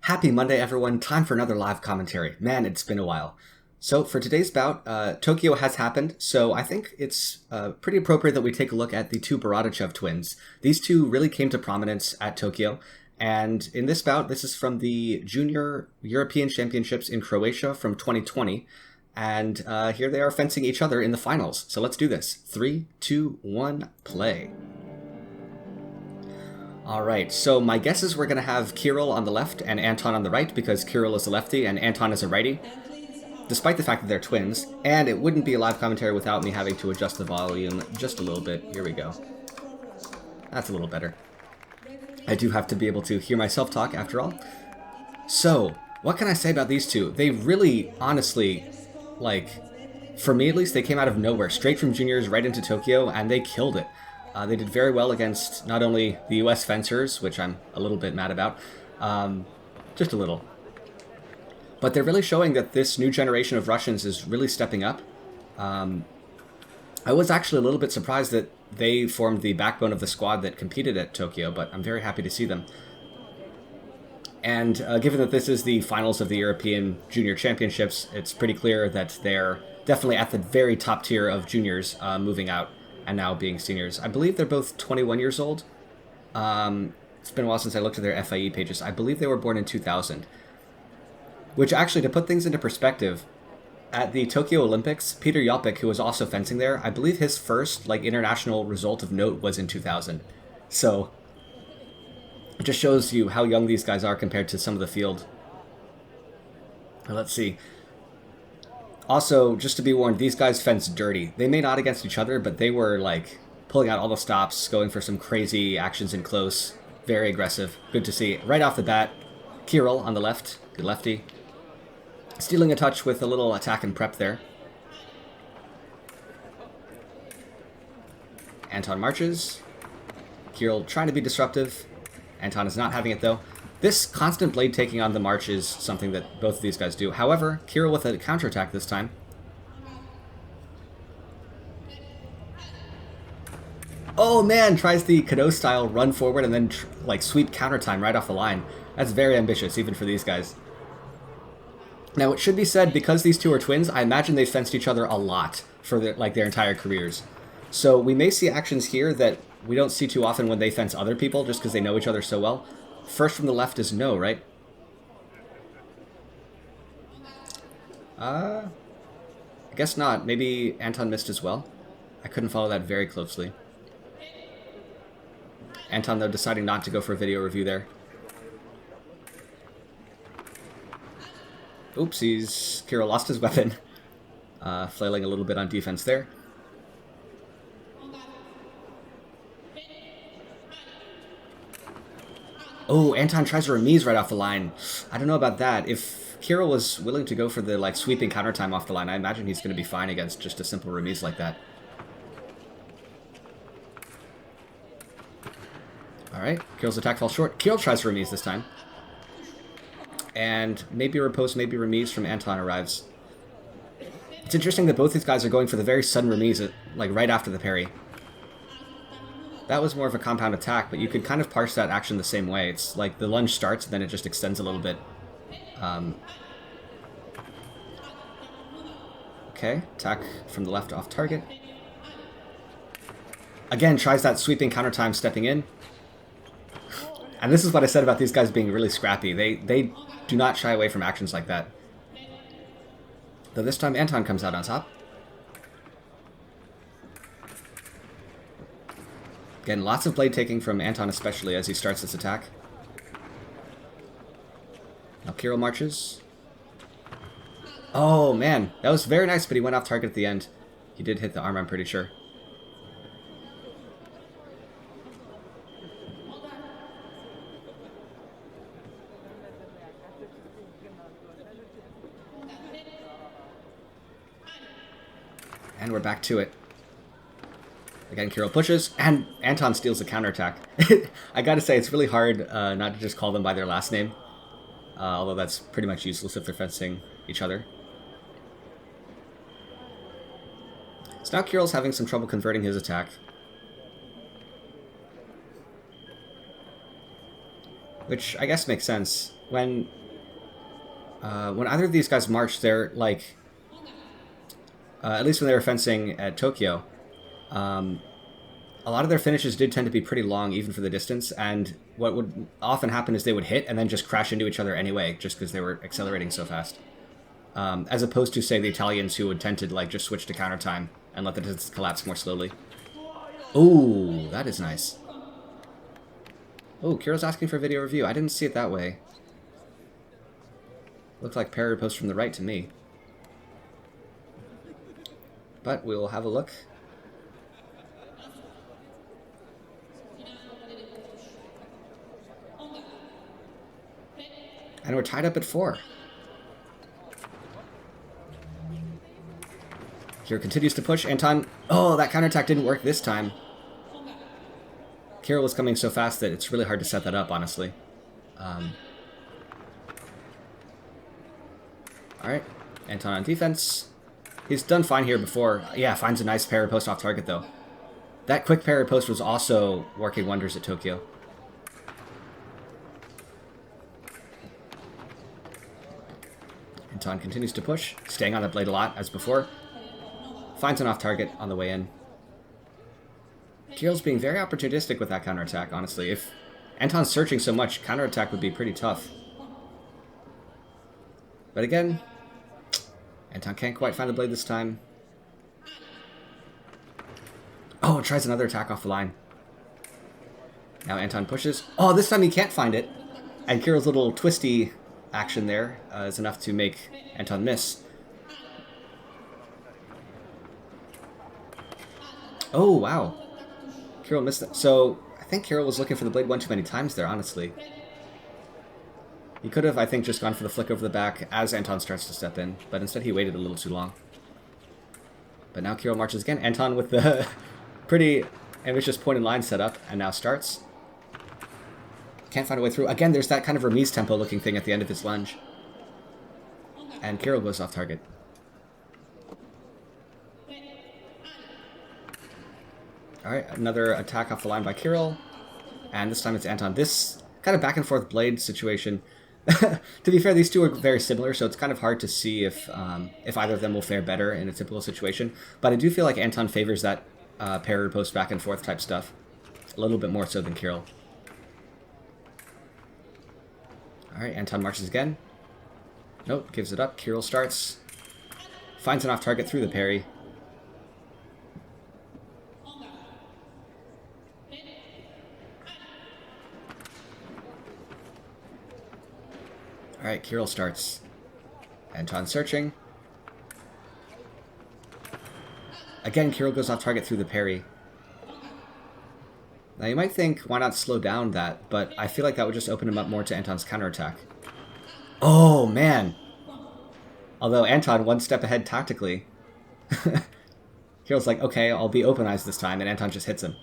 Happy Monday, everyone. Time for another live commentary. Man, it's been a while. So for today's bout, Tokyo has happened, so I think it's pretty appropriate that we take a look at the two Borodachev twins. These two really came to prominence at Tokyo, and in this bout, this is from the Junior European Championships in Croatia from 2020, and here they are fencing each other in the finals. So let's do this. 3, 2, 1, play. Alright, so my guess is we're going to have Kirill on the left and Anton on the right because Kirill is a lefty and Anton is a righty, despite the fact that they're twins, and it wouldn't be a live commentary without me having to adjust the volume just a little bit. Here we go. That's a little better. I do have to be able to hear myself talk after all. So, what can I say about these two? They really, honestly, like, for me at least, they came out of nowhere, straight from juniors right into Tokyo, and they killed it. They did very well against not only the US fencers, which I'm a little bit mad about, just a little, but they're really showing that this new generation of Russians is really stepping up. I was actually a little bit surprised that they formed the backbone of the squad that competed at Tokyo, but I'm very happy to see them. And given that this is the finals of the European Junior Championships, it's pretty clear that they're definitely at the very top tier of juniors moving out and now being seniors. I believe they're both 21 years old. It's been a while since I looked at their FIE pages. I believe they were born in 2000. Which actually, to put things into perspective, at the Tokyo Olympics, Peter Yopik, who was also fencing there, I believe his first international result of note was in 2000. So it just shows you how young these guys are compared to some of the field. Let's see. Also, just to be warned, these guys fence dirty. They may not against each other, but they were, pulling out all the stops, going for some crazy actions in close. Very aggressive. Good to see. Right off the bat, Kirill on the left, good lefty. Stealing a touch with a little attack and prep there. Anton marches. Kirill trying to be disruptive. Anton is not having it, though. This constant blade taking on the march is something that both of these guys do. However, Kirill with a counterattack this time. Oh man, tries the Kado style run forward and then sweep counter time right off the line. That's very ambitious, even for these guys. Now, it should be said, because these two are twins, I imagine they've fenced each other a lot for their entire careers. So we may see actions here that we don't see too often when they fence other people, just because they know each other so well. First from the left is no, right? I guess not. Maybe Anton missed as well. I couldn't follow that very closely. Anton, though, deciding not to go for a video review there. Oopsies. Kirill lost his weapon. Flailing a little bit on defense there. Oh, Anton tries a remise right off the line. I don't know about that. If Kirill was willing to go for the sweeping counter time off the line, I imagine he's going to be fine against just a simple remise like that. Alright, Kirill's attack falls short. Kirill tries to remise this time. And maybe a riposte, maybe remise from Anton arrives. It's interesting that both these guys are going for the very sudden remise, right after the parry. That was more of a compound attack, but you could kind of parse that action the same way. It's like the lunge starts, and then it just extends a little bit. Okay, attack from the left off target. Again, tries that sweeping counter time stepping in. And this is what I said about these guys being really scrappy. They do not shy away from actions like that. Though this time Anton comes out on top. Again, lots of blade taking from Anton, especially as he starts this attack. Now Kirill marches. Oh man, that was very nice, but he went off target at the end. He did hit the arm, I'm pretty sure. And we're back to it. Again, Kirill pushes, and Anton steals a counterattack. I gotta say, it's really hard not to just call them by their last name. Although that's pretty much useless if they're fencing each other. So now Kirill's having some trouble converting his attack. which I guess makes sense. When either of these guys march, they're like, at least when they were fencing at Tokyo, a lot of their finishes did tend to be pretty long, even for the distance, and what would often happen is they would hit and then just crash into each other anyway, just because they were accelerating so fast. As opposed to, say, the Italians, who would tend to like just switch to counter time and let the distance collapse more slowly. Ooh, that is nice. Oh, Kiro's asking for a video review. I didn't see it that way. Looked like parry post from the right to me. But we'll have a look. And we're tied up at 4. Kiro continues to push. Anton... Oh, that counterattack didn't work this time. Kiro was coming so fast that it's really hard to set that up, honestly. Alright. Anton on defense. He's done fine here before. Yeah, finds a nice parry post off target, though. That quick parry post was also working wonders at Tokyo. Anton continues to push, staying on the blade a lot, as before. Finds an off-target on the way in. Kiro's being very opportunistic with that counterattack, honestly. If Anton's searching so much, counterattack would be pretty tough. But again, Anton can't quite find the blade this time. Oh, tries another attack off the line. Now Anton pushes. Oh, this time he can't find it. And Kiro's little twisty action there is enough to make Anton miss. Oh, wow. Kiro missed that. So, I think Kiro was looking for the blade one too many times there, honestly. He could have, I think, just gone for the flick over the back as Anton starts to step in, but instead he waited a little too long. But now Kiro marches again. Anton with the pretty ambitious point and line setup, and now starts. Can't find a way through. Again, there's that kind of remise tempo looking thing at the end of his lunge. And Kiro goes off target. Alright, another attack off the line by Kirill. And this time it's Anton. This kind of back and forth blade situation. To be fair, these two are very similar, so it's kind of hard to see if either of them will fare better in a typical situation. But I do feel like Anton favors that parry post back and forth type stuff a little bit more so than Kirill. Alright, Anton marches again. Nope, gives it up. Kirill starts. Finds an off target through the parry. Alright, Kirill starts. Anton searching. Again, Kirill goes off target through the parry. Now you might think, why not slow down that? But I feel like that would just open him up more to Anton's counterattack. Oh, man! Although Anton one step ahead tactically. Kirill's like, okay, I'll be open eyes this time, and Anton just hits him.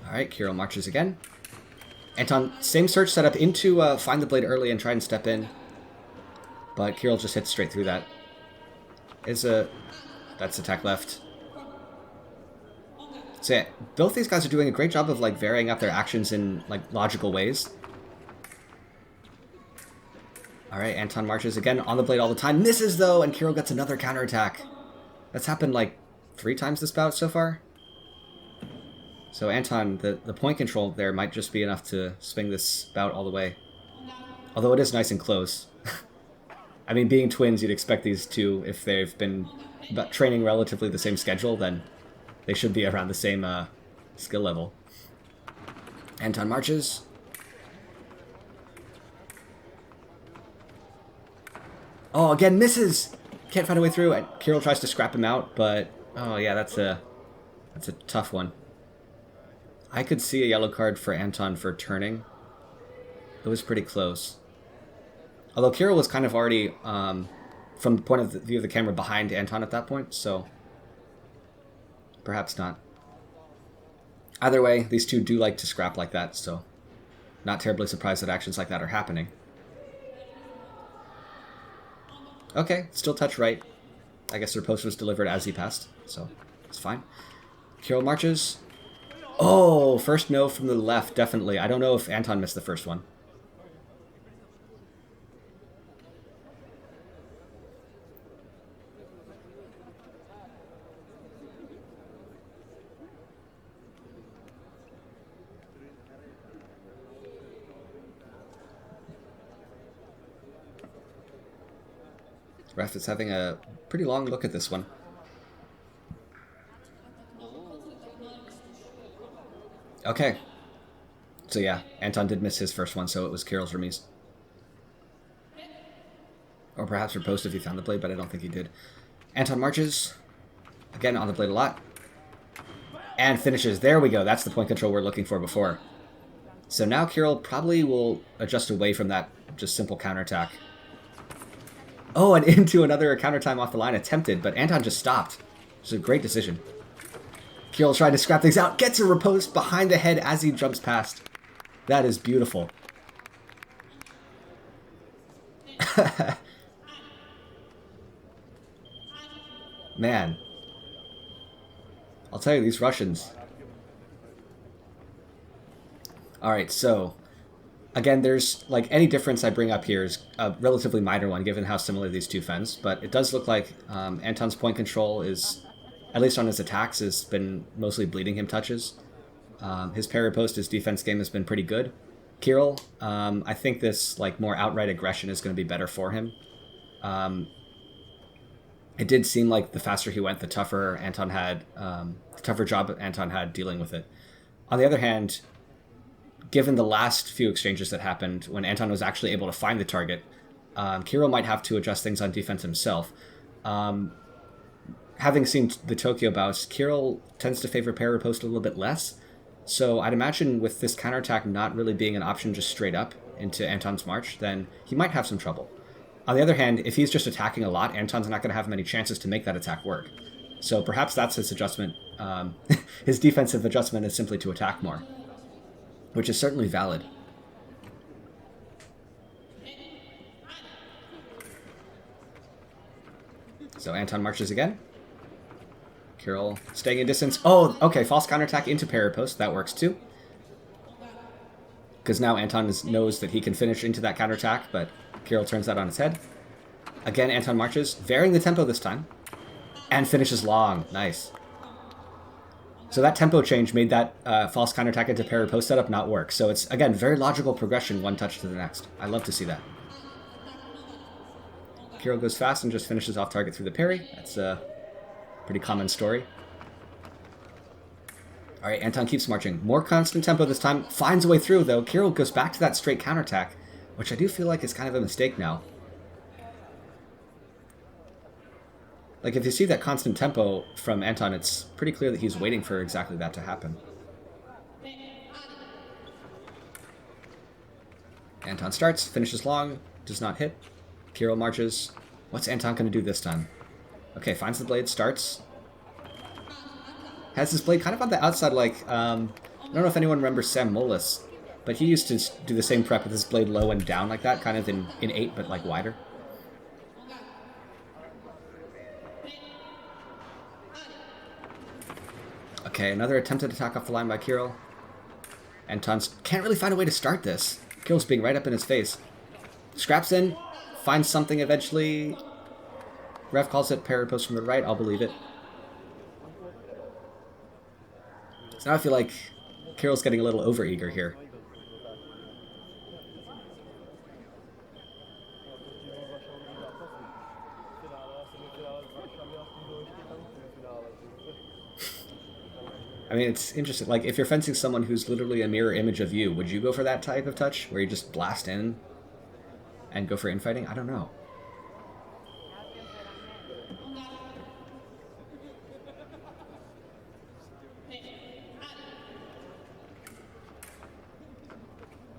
Alright, Kirill marches again. Anton, same search setup into find the blade early and try and step in. But Kirill just hits straight through that. That's attack left. So yeah, both these guys are doing a great job of like varying up their actions in like logical ways. Alright, Anton marches again on the blade all the time. Misses though, and Kirill gets another counterattack. That's happened like 3 times this bout so far. So Anton, the point control there might just be enough to swing this bout all the way. Although it is nice and close. I mean, being twins, you'd expect these two, if they've been training relatively the same schedule, then they should be around the same skill level. Anton marches. Oh, again, misses! Can't find a way through. Kirill tries to scrap him out, but... Oh, yeah, that's a tough one. I could see a yellow card for Anton for turning. It was pretty close. Although Kirill was kind of already, from the point of view of the camera, behind Anton at that point, so... Perhaps not. Either way, these two do like to scrap like that, so... Not terribly surprised that actions like that are happening. Okay, still touch right. I guess their post was delivered as he passed, so it's fine. Kirill marches. Oh, first no from the left, definitely. I don't know if Anton missed the first one. Ref is having a pretty long look at this one. Okay. So yeah, Anton did miss his first one, so it was Kirill's remise. Or perhaps riposte if he found the blade, but I don't think he did. Anton marches. Again, on the blade a lot. And finishes. There we go. That's the point control we're looking for before. So now Kirill probably will adjust away from that just simple counterattack. Oh, and into another counter time off the line attempted, but Anton just stopped. It's a great decision. Kirill trying to scrap things out. Gets a riposte behind the head as he jumps past. That is beautiful. Man. I'll tell you, these Russians. Alright, so again, there's, like, any difference I bring up here is a relatively minor one, given how similar these two fends. But it does look like Anton's point control is, at least on his attacks, has been mostly bleeding him touches. His parry post, his defense game has been pretty good. Kirill, I think this, like, more outright aggression is going to be better for him. It did seem like the faster he went, the tougher Anton had, the tougher job Anton had dealing with it. On the other hand, given the last few exchanges that happened when Anton was actually able to find the target, Kirill might have to adjust things on defense himself. Having seen the Tokyo bouts, Kirill tends to favor parry post a little bit less. So I'd imagine with this counterattack not really being an option just straight up into Anton's march, then he might have some trouble. On the other hand, if he's just attacking a lot, Anton's not going to have many chances to make that attack work. So perhaps that's his adjustment. His defensive adjustment is simply to attack more, which is certainly valid. So Anton marches again. Kirill staying in distance. Oh, okay, false counterattack into parry post. That works too. Because now Anton knows that he can finish into that counterattack, but Kirill turns that on its head. Again, Anton marches, varying the tempo this time. And finishes long. Nice. So that tempo change made that false counterattack into parry post setup not work. So it's, again, very logical progression, one touch to the next. I love to see that. Kirill goes fast and just finishes off target through the parry. That's a pretty common story. Alright, Anton keeps marching. More constant tempo this time. Finds a way through, though. Kirill goes back to that straight counterattack, which I do feel like is kind of a mistake now. Like, if you see that constant tempo from Anton, it's pretty clear that he's waiting for exactly that to happen. Anton starts, finishes long, does not hit. Kirill marches. What's Anton going to do this time? Okay, finds the blade, starts. Has his blade kind of on the outside, like, I don't know if anyone remembers Sam Molis, but he used to do the same prep with his blade low and down like that, kind of in 8, but like wider. Okay, another attempted attack off the line by Kirill. Anton can't really find a way to start this. Kirill's being right up in his face. Scraps in, finds something eventually. Ref calls it parry post from the right, I'll believe it. So now I feel like Kirill's getting a little overeager here. I mean, it's interesting. Like, if you're fencing someone who's literally a mirror image of you, would you go for that type of touch? Where you just blast in and go for infighting? I don't know.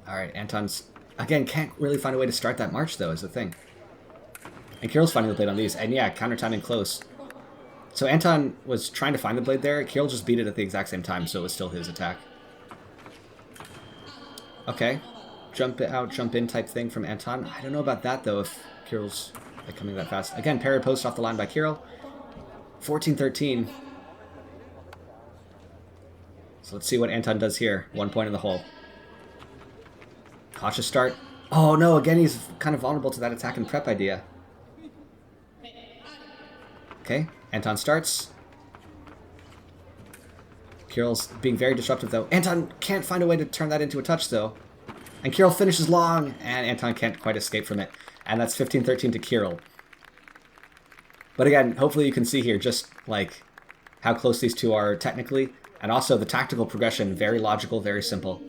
Alright, Anton's, again, can't really find a way to start that march, though, is the thing. And Kirill's finding the blade on these. And yeah, counter timing close. So Anton was trying to find the blade there. Kirill just beat it at the exact same time, so it was still his attack. Okay. Jump out, jump in type thing from Anton. I don't know about that, though, if Kirill's like coming that fast. Again, parry post off the line by Kirill. 14-13. So let's see what Anton does here. 1 point in the hole. Cautious start. Oh no, again he's kind of vulnerable to that attack and prep idea. Okay, Anton starts. Kirill's being very disruptive though. Anton can't find a way to turn that into a touch though. And Kirill finishes long, and Anton can't quite escape from it. And that's 15-13 to Kirill. But again, hopefully you can see here just like how close these two are technically, and also the tactical progression, very logical, very simple.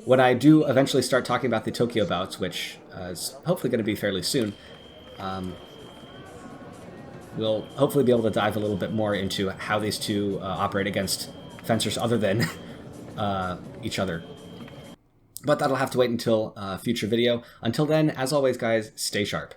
When I do eventually start talking about the Tokyo bouts, which is hopefully going to be fairly soon, we'll hopefully be able to dive a little bit more into how these two operate against fencers other than each other. But that'll have to wait until a future video. Until then, as always, guys, stay sharp.